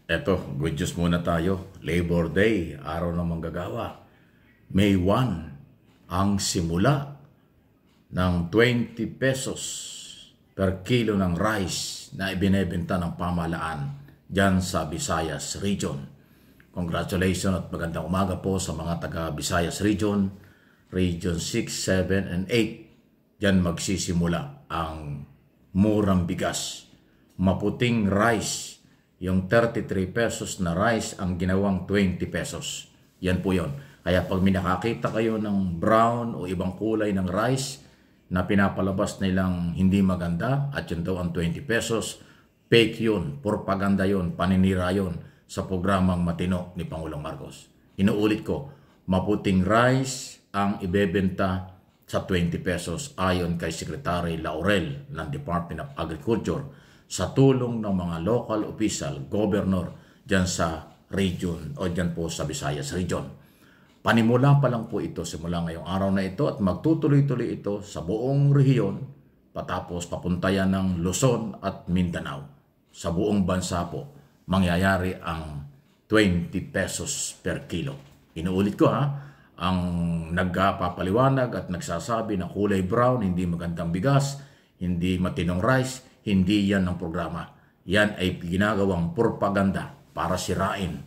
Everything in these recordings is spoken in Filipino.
Eto, good news muna tayo. Labor Day, araw ng manggagawa. May 1 ang simula ng 20 pesos per kilo ng rice na ibinebenta ng pamahalaan dyan sa Visayas Region. Congratulations at magandang umaga po sa mga taga Visayas Region, Region 6, 7, and 8. Dyan magsisimula ang murang bigas, maputing rice. Yung 33 pesos na rice ang ginawang 20 pesos. Yan po yon. Kaya pag minakakita kayo ng brown o ibang kulay ng rice na pinapalabas nilang hindi maganda at yun daw ang 20 pesos, fake yun, propaganda yun, paninira yun sa programang Matino ni Pangulong Marcos. Inuulit ko, maputing rice ang ibebenta sa 20 pesos ayon kay Secretary Laurel ng Department of Agriculture sa tulong ng mga local official, governor dyan sa region o dyan po sa Visayas Region. Panimula pa lang po ito simula ngayong araw na ito at magtutuloy-tuloy ito sa buong rehiyon patapos papunta yan ng Luzon at Mindanao. Sa buong bansa po, mangyayari ang 20 pesos per kilo. Inuulit ko ang nagpapaliwanag at nagsasabi na kulay brown, hindi magandang bigas, hindi matinong rice, hindi yan ang programa. Yan ay ginagawang propaganda para sirain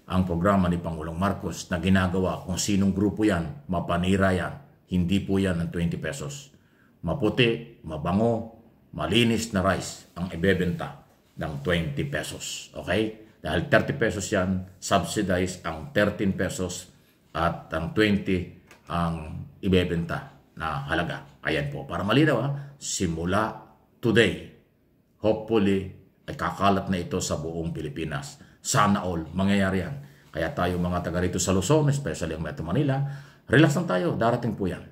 ang programa ni Pangulong Marcos na ginagawa kung sinong grupo yan, mapanira yan. Hindi po yan ng 20 pesos. Maputi, mabango, malinis na rice ang ibebenta ng 20 pesos. Okay? Dahil 30 pesos yan, subsidize ang 13 pesos at ang 20 ang ibebenta na halaga. Ayan po. Para malinaw simula today, hopefully, ay kakalat na ito sa buong Pilipinas. Sana all, mangyayari yan. Kaya tayo mga taga rito sa Luzon, especially ang Metro Manila, relax lang tayo, darating po yan.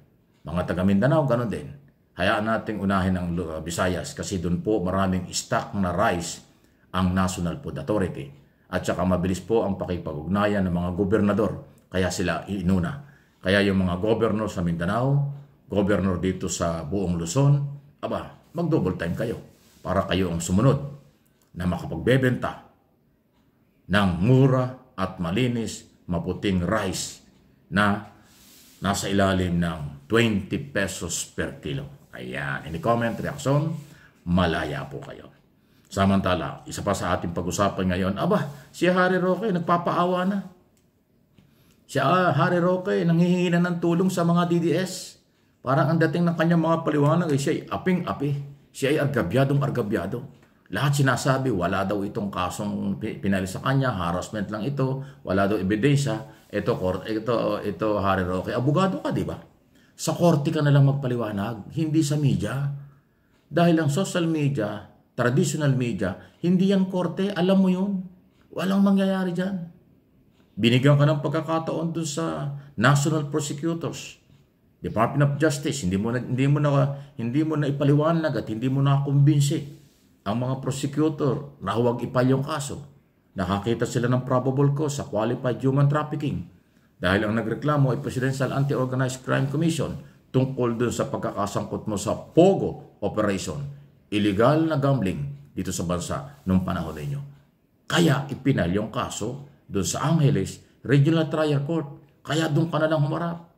Mga taga Mindanao, ganun din. Hayaan nating unahin ang Visayas kasi doon po maraming stock na rice ang National Food Authority. At saka mabilis po ang pakipag-ugnayan ng mga gobernador, kaya sila inuna. Kaya yung mga governor sa Mindanao, governor dito sa buong Luzon, mag-double time kayo para kayo ang sumunod na makapagbebenta ng mura at malinis, maputing rice na nasa ilalim ng 20 pesos per kilo. Ayan, in the comment, reaksyon, malaya po kayo. Samantala, isa pa sa ating pag-usapan ngayon, si Harry Roque nagpapaawa na. Si Harry Roque nanghihingi na ng tulong sa mga DDS. Parang ang dating ng kanyang mga paliwanag ay siya ay aping-api. Siya ay argabyadong-argabyado. Lahat sinasabi, wala daw itong kasong pinali sa kanya, harassment lang ito, wala daw ebidensya. Ito Harry Roque, abogado ka, di ba? Sa korte ka na lang magpaliwanag, hindi sa media. Dahil ang social media, traditional media, hindi yan korte, alam mo yun. Walang mangyayari dyan. Binigyan ka ng pagkakataon dun sa National Prosecutors, Department of Justice, hindi mo na ipaliwanag at hindi mo na kumbinsi ang mga prosecutor na huwag ipal yung kaso. Nakakita sila ng probable cause sa Qualified Human Trafficking dahil ang nagreklamo ay Presidential Anti-Organized Crime Commission tungkol dun sa pagkakasangkot mo sa POGO operation, illegal na gambling dito sa bansa nung panahon ninyo. Kaya ipinal yung kaso dun sa Angeles Regional Trial Court. Kaya dun ka na lang humarap.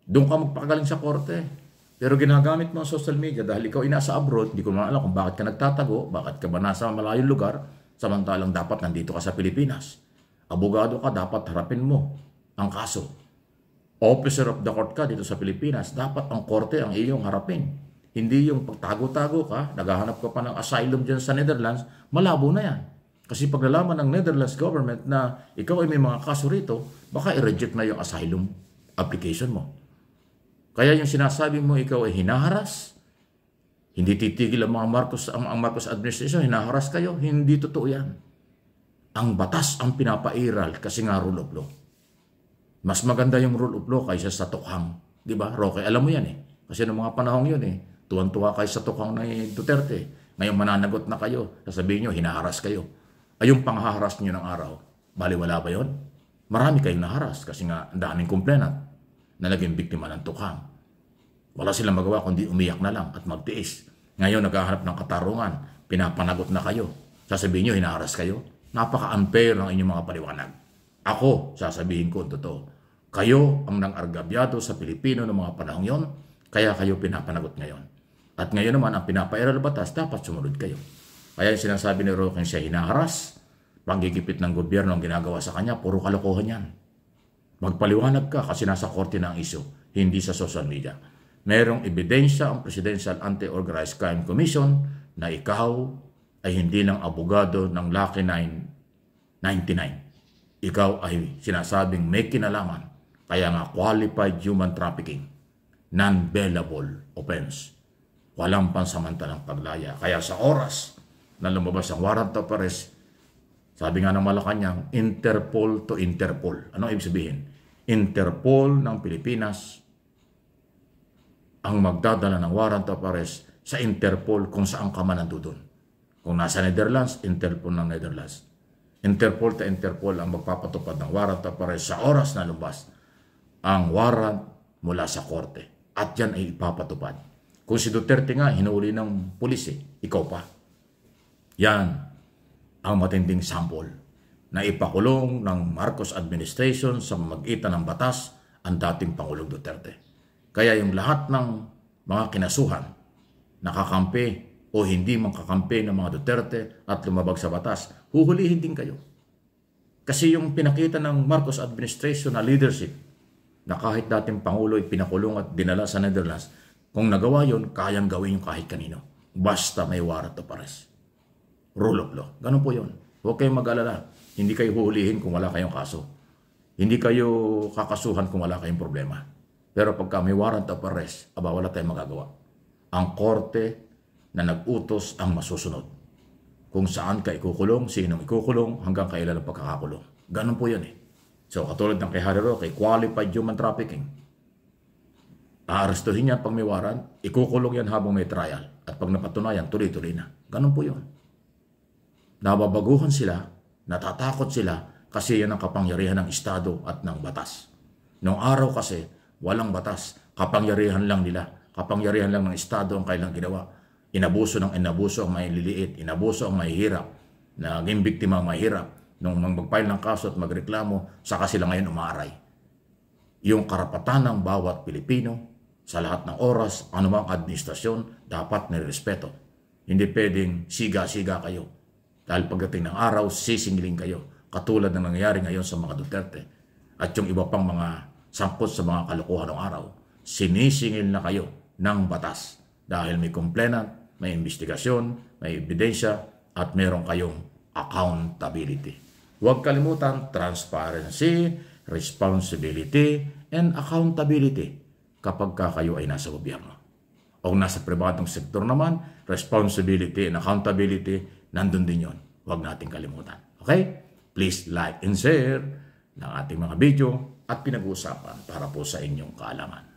Doon ka magpakagaling sa korte. Pero ginagamit mo ang social media dahil ikaw inasa abroad, hindi ko naman alam kung bakit ka nagtatago, bakit ka ba nasa malayong lugar, samantalang dapat nandito ka sa Pilipinas. Abogado ka, dapat harapin mo ang kaso. Officer of the court ka dito sa Pilipinas, dapat ang korte ang iyong harapin. Hindi yung pagtago-tago ka, naghahanap ka pa ng asylum dyan sa Netherlands, malabo na yan. Kasi pag nalaman ng Netherlands government na ikaw ay may mga kaso rito, baka i-reject na yung asylum application mo. Kaya yung sinasabi mo ikaw ay hinaharas, hindi titigil ang Marcos administration, hinaharas kayo, hindi totoo yan. Ang batas ang pinapairal kasi nga rule of law. Mas maganda yung rule of law kaysa sa tukhang. Di ba, Roque? Alam mo yan Kasi noong mga panahong yun tuwan-tuwa kayo sa tukhang ni Duterte. Ngayon mananagot na kayo, sasabihin nyo, hinaharas kayo. Ay yung panghaharas nyo ng araw, baliwala ba yun? Marami kayong naharas kasi nga ang daming complainant na naging biktima ng tukhang. Wala silang magawa kundi umiyak na lang at magtiis. Ngayon naghahanap ng katarungan, pinapanagot na kayo. Sasabihin nyo, hinaharas kayo. Napaka-unfair ng inyong mga paliwanag. Ako, sasabihin ko ang totoo. Kayo ang nang-argabyado sa Pilipino ng mga panahong yon, kaya kayo pinapanagot ngayon. At ngayon naman, ang pinapairal batas, dapat sumunod kayo. Kaya yung sinasabi ni Roque siya hinaharas, panggigipit ng gobyerno ang ginagawa sa kanya, puro kalokohan yan. Magpaliwanag ka kasi nasa korte na ang isyu, hindi sa social media. Merong ebidensya ang Presidential Anti-Organized Crime Commission na ikaw ay hindi lang abogado ng Lucky 999. Ikaw ay sinasabing may kinalaman, kaya nga qualified human trafficking, non-bailable offense. Walang pansamantalang paglaya. Kaya sa oras na lumabas ang warrant of arrest, sabi nga ng Malacanang, Interpol to Interpol. Ano ibig sabihin? Interpol ng Pilipinas ang magdadala ng warrant of arrest sa Interpol kung saan ka man nandun. Kung nasa Netherlands, Interpol ng Netherlands. Interpol to Interpol ang magpapatupad ng warrant of arrest sa oras na lumabas ang warrant mula sa korte. At yan ay ipapatupad. Kung si Duterte nga, hinuli ng pulis ikaw pa. Yan ang matinding sample na ipakulong ng Marcos administration sa magitan ng batas ang dating Pangulong Duterte. Kaya yung lahat ng mga kinasuhan, nakakampi o hindi makakampi ng mga Duterte at lumabag sa batas, huhulihin din kayo. Kasi yung pinakita ng Marcos administration na leadership, na kahit dating Pangulo ay pinakulong at dinala sa Netherlands, kung nagawa yun, kayang gawin yung kahit kanino. Basta may warrant of arrest. Rule of law. Ganun po yun. Huwag kayong mag-alala. Hindi kayo huhulihin kung wala kayong kaso. Hindi kayo kakasuhan kung wala kayong problema. Pero pagka may warrant of arrest, wala tayong magagawa. Ang korte na nag-utos ang masusunod. Kung saan ka ikukulong, sinong ikukulong, hanggang kailan ang pagkakakulong. Ganun po yun So katulad ng kay Harry Roque, qualified human trafficking. Aarestuhin yan pag may warrant, ikukulong yan habang may trial. At pag napatunayan, tuloy-tuloy na. Ganun po yun. Nababaguhan sila, natatakot sila kasi yan ang kapangyarihan ng Estado at ng batas. Noong araw kasi, walang batas. Kapangyarihan lang nila. Kapangyarihan lang ng Estado ang kailang ginawa. Inabuso ang may liliit. Inabuso ang mahihirap. Naging biktima ang mahihirap. Nung mag-file ng kaso at magreklamo, saka sila ngayon umaaray. Yung karapatan ng bawat Pilipino, sa lahat ng oras, anumang administrasyon, dapat nirespeto. Hindi pwedeng siga-siga kayo. Dahil pagdating ng araw, sisingilin kayo. Katulad ng nangyayari ngayon sa mga Duterte. At yung iba pang mga sangkot sa mga kalokohan ng araw, sinisingil na kayo ng batas. Dahil may complainant, may investigasyon, may ebidensya, at meron kayong accountability. Huwag kalimutan, transparency, responsibility, and accountability kapag kayo ay nasa gobyerno. O nasa pribadong sektor naman, responsibility and accountability, nandun din yon. Huwag nating kalimutan. Okay? Please like and share ng ating mga video at pinag-uusapan para po sa inyong kaalaman.